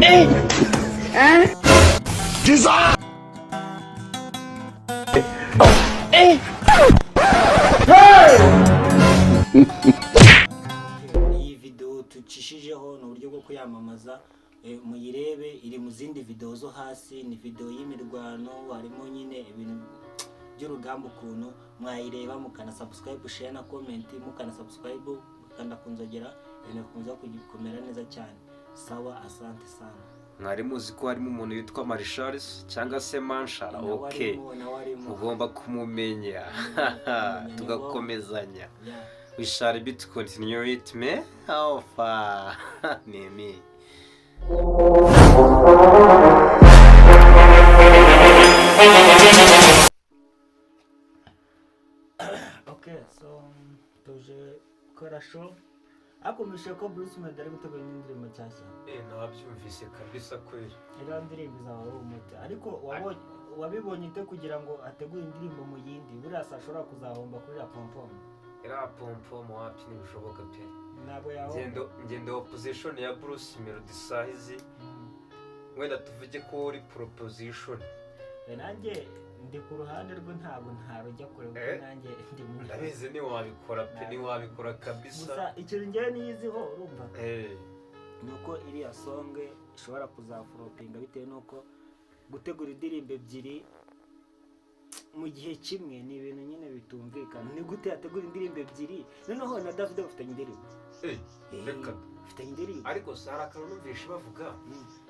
iyi video tucishijeho ni uburyo bwo kuyamamaza, muyirebe, iri mu zindi video zo hasi, ni video y'imirwano, harimo nyine ibintu by'urugamba ukuntu, mwayireba mukana subscribe, share na comment, mukana subscribe mukanda kunzogera, ibintu bikunze kugikomera neza cyane. Sawa, asante sana. Mwari muzi ko harimo umuntu witwa Marisharis cyangwa se Manshara? Okay, ugomba kumumenya tugakomezanya. We shall be to continue it, me? How far? Nemi. Okay, so tuje kora show. Akomeje ko Bruce Melody ari gutegura indirimbo cyashya. Nabyumvise kabisa kweli. Ira ndirimbo zawe umuti. Ariko wabibonye ite kugira ngo ategure indirimbo mu yindi? Buriya ashobora kuzahomba kuri la pompom. Ira pompom wapi ntibishoboka pe. Nabo yaho. Ngendo opposition ya Bruce Melody sahizi. Wenda tuvuge ko uri proposition. Nanjye ndi ku ruhande rwe, ntabwo ntarujya kure kuko nanjye ndi mu ndabizi ni wabikora pe, ni wabikora kabisa. Gusa ikintu ngiye niyiziho urumva nuko iriya song ishobora kuzafropinga bitewe nuko gutegura indirimbo ebyiri mu gihe kimwe ni ibintu nyine bitumvikana. Ni gute yategura indirimbo ebyiri noneho na David bafitanye indirimbo? Reka bafitanye indirimbo, ariko sara kanumvisha bavuga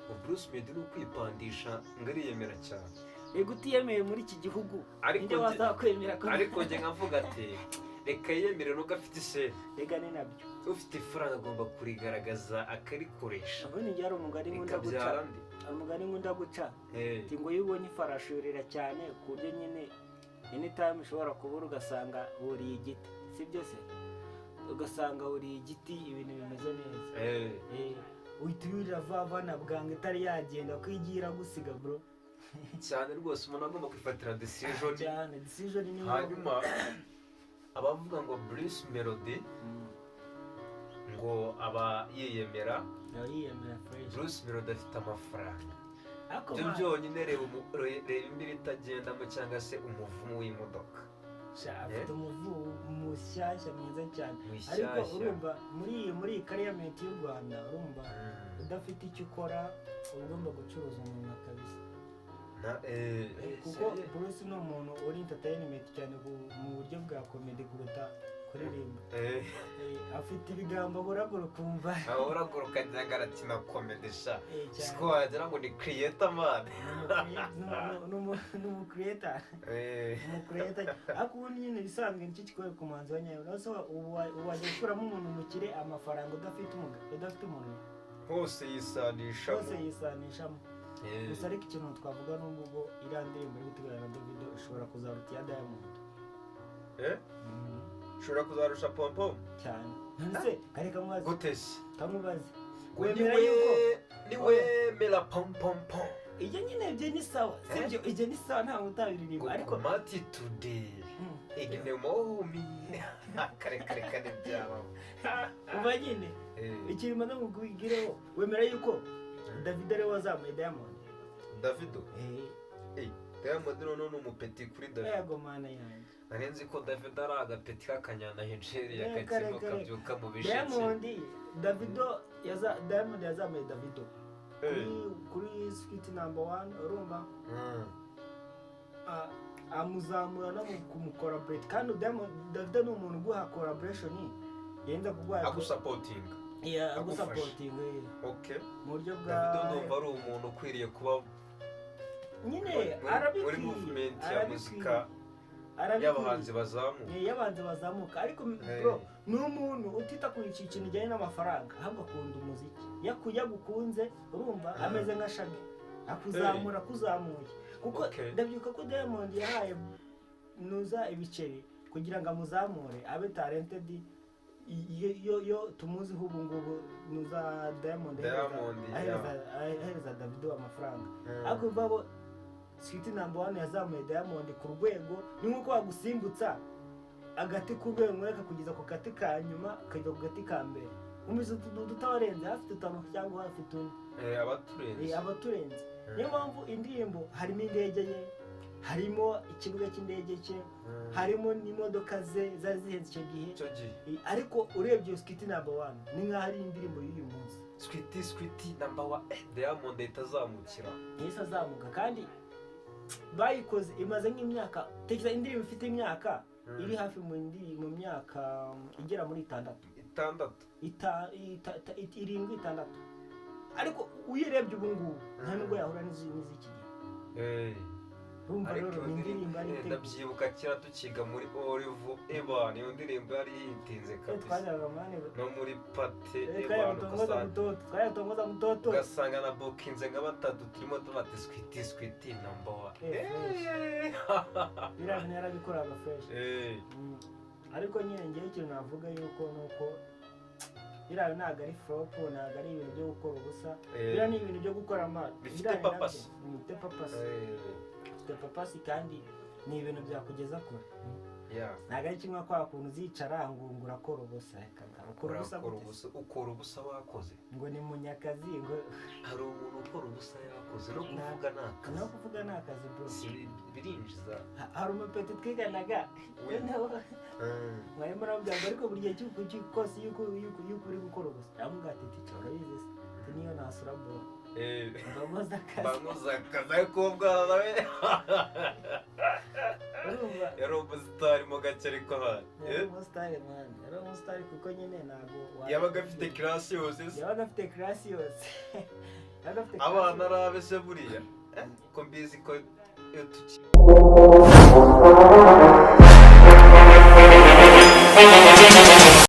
ngo Bruce Melody no kwipandisha ngariyemera cyane. Utiyemeye muri iki gihugu inde wazakwemera ko? Ariko nge nkavuga ati reka yemere nuko afite ise, rega ni nabyo ufite ifaranga agomba kurigaragaza akarikoresha. Ubundi njye ari umugani nkunda guca, umugani nkunda guca ati ngo yibonye ifarashi yorera cyane ku buryo nyine anytime ushobora kubura ugasanga buriye igiti, sibyo se? Ugasanga buriye igiti ibintu bimeze neza. Uhita uyurira vavana bwanga itari yagenda kwigira gusiga bro cyane rwose. Umuntu agomba kwifatira decision cyane, decision ni hanyuma abavuga ngo Bruce Melody ngo aba yiyemera Bruce Melody afite amafaranga. Byo byonyine reba imbere itagendamo cyangwa se umuvumo w'imodoka. Afite umuvumo mushyashya mwiza cyane. Ariko urumva muri kariyamenti y'u Rwanda, urumva udafite icyo ukora ugomba gucuruza umuntu kabisa. Kuko Bruce ni umuntu uri entertainment cyane mu buryo bwa comedy kuruta kuririmba. Afite ibigambo buragura kumva. Buragura kajyaga aratina comedy sha. Siko wagira ngo ni creator man. No creator. Creator. Akundi nyine bisanzwe nicyo kikore ku manzi wanyayo. Naso uwaje kuramo umuntu mukire amafaranga udafite umuntu. Hose yisanishamo. Gusa ariko ikintu twavuga n'ubwo iriya ndirimbo iri gutegurana na Davido ishobora kuzaruta iya Diamond. Ishobora kuzarusha pompom cyane. Nse kareka mwazi gutesi kamubaze wemera yuko niwe mera pompom. Ije nyine bye ni sawa, sibyo? Ije ni sawa nta mutabiririmba, ariko mati today igine mohumi kare byaba uba nyine ikirimo no mugireho. Wemera yuko David ari wazamuye Diamond? Davido Diamond no umupeti kuri David. Yego mana yanjye, narenze ko David ari agapeti kakanyana hejeri yakakino kabyuka mu bishitsi. Diamond yazamuye Davido kuri Sweet number 1 urumva. Amuzamura no kumucollaborate kandi Davido ni umuntu guha collaboration yenda kugwaya agusupporting. Agusupporting. Okay. Mu buryo bwa Davido ndumva ari umuntu ukwiriye kuba nyine muri movement ya muzika y'abahanzi bazamuka. Ariko bro ni umuntu utita ku kintu kijyanye n'amafaranga, ahubwo akunda umuziki. Yagukunze urumva ameze nka Shaggy, akuzamura kuzamuye. Kuko ndabyuka ko Diamond yahaye nuza ibiceri kugira ngo amuzamure abe talented. Yo tumuziho ubu ngubu nuza Diamond ahereza Davido amafaranga. Ariko babo Sweet number 1 yazamuye Diamond ku rwego, ni nkuko wagusimbutsa agati ku rwego reka kugeza ku gati ka nyuma kajya ku gati ka mbere. Umize dutawarenze hafi tutano cyangwa hafi tuni. abaturenze. Niyo mpamvu indirimbo harimo indege ye, harimo ikibuga cy'indege cye, harimo n'imodoka ze zari zihenze icyo gihe. Ariko urebye Sweety number 1 ni nkaho ari indirimbo y'uyu munsi. Sweety number 1 Diamond itazamukira. Yesa azamuka kandi bayikoze imaze nk'imyaka, tekeza indirimbo ifite imyaka iri hafi mu myaka igera muri 6. 6. Ariko uyirebye ubu ngubu nta nubwo yahura n'iziki gihe. Rumva rero indirimbo ari ndabyibuka kera tukiga muri Olive Eba niyo ndirimbo yari yitinze kabisa. No muri Pate Eba twayatongoza mutoto. Ugasanga na bokinze nka batatu turimo tubate Sweety number 1. Birabine yarabikoraga fresh. Ariko nyine ngiye ikintu navuga yuko nuko biriya ntabwo ari flop, ntabwo ari ibintu byo gukora ubusa, biriya ni ibintu byo gukora amara. Bifite papasi kandi ni ibintu byakugeza kure. Ntabwo ari kimwe kwa kuntu uzicara ngo urakora ubusa. Ukora ubusa wakoze ngo ni munyakazi, ngo hari umuntu ukora ubusa yakoze. No kuvuga ni akazi bro, birinjiza. Hari umupeti twiganaga mwarimo arambwira ngo ariko buri gihe cyose yuko uri gukora ubusa yamubwira ati ticora bize niyo nasura bro bamuza akazi ariko bwana nawe yari umusitari mu gace ariko hano yari umusitari kuko nyine ntabwo yabaga afite class yose. Abana arabe se buriya ko mbizi ko